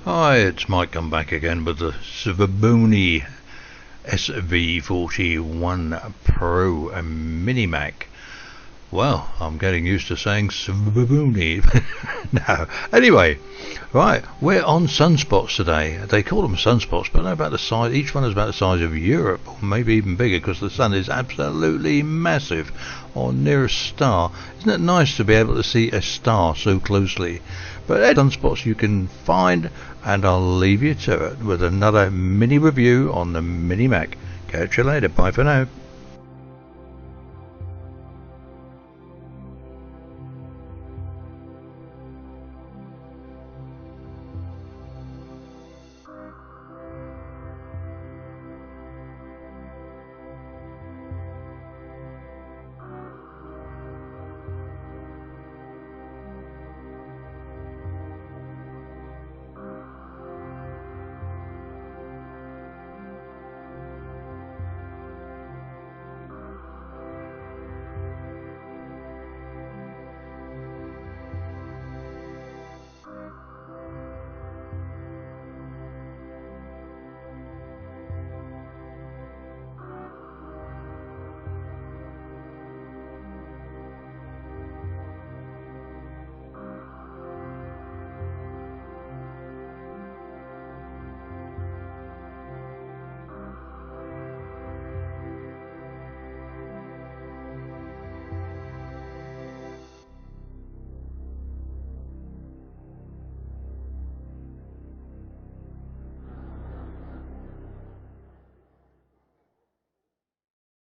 Hi, it's Mike. I'm back again with the SVBony SV41-Pro, a mini Mac. Well, I'm getting used to saying SVBony now. Anyway, right, we're on sunspots today. They call them sunspots, but they're about the size. Each one is about the size of Europe, or maybe even bigger, because the sun is absolutely massive, or near a star. Isn't it nice to be able to see a star so closely? But sunspots you can find, and I'll leave you to it with another mini review on the Mini Mac. Catch you later. Bye for now.